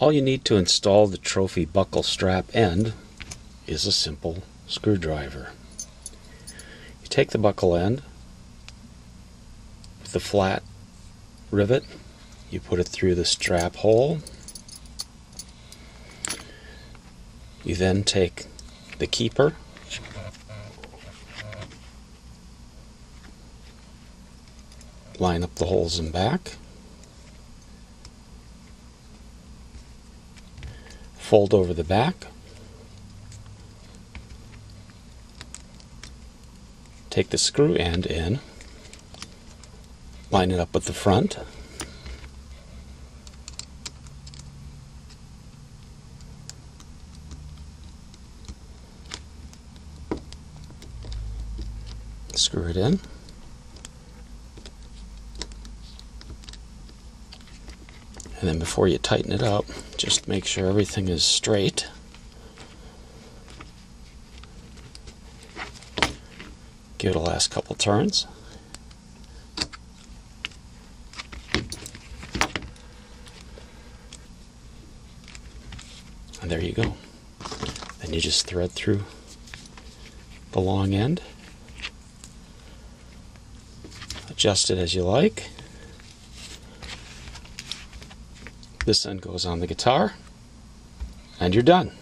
All you need to install the trophy buckle strap end is a simple screwdriver. You take the buckle end with the flat rivet, you put it through the strap hole. You then take the keeper, line up the holes in back, fold over the back, take the screw end in, line it up with the front, screw it in, and then before you tighten it up, just make sure everything is straight. Give it a last couple turns. And there you go. Then you just thread through the long end. Adjust it as you like. This end goes on the guitar, and you're done.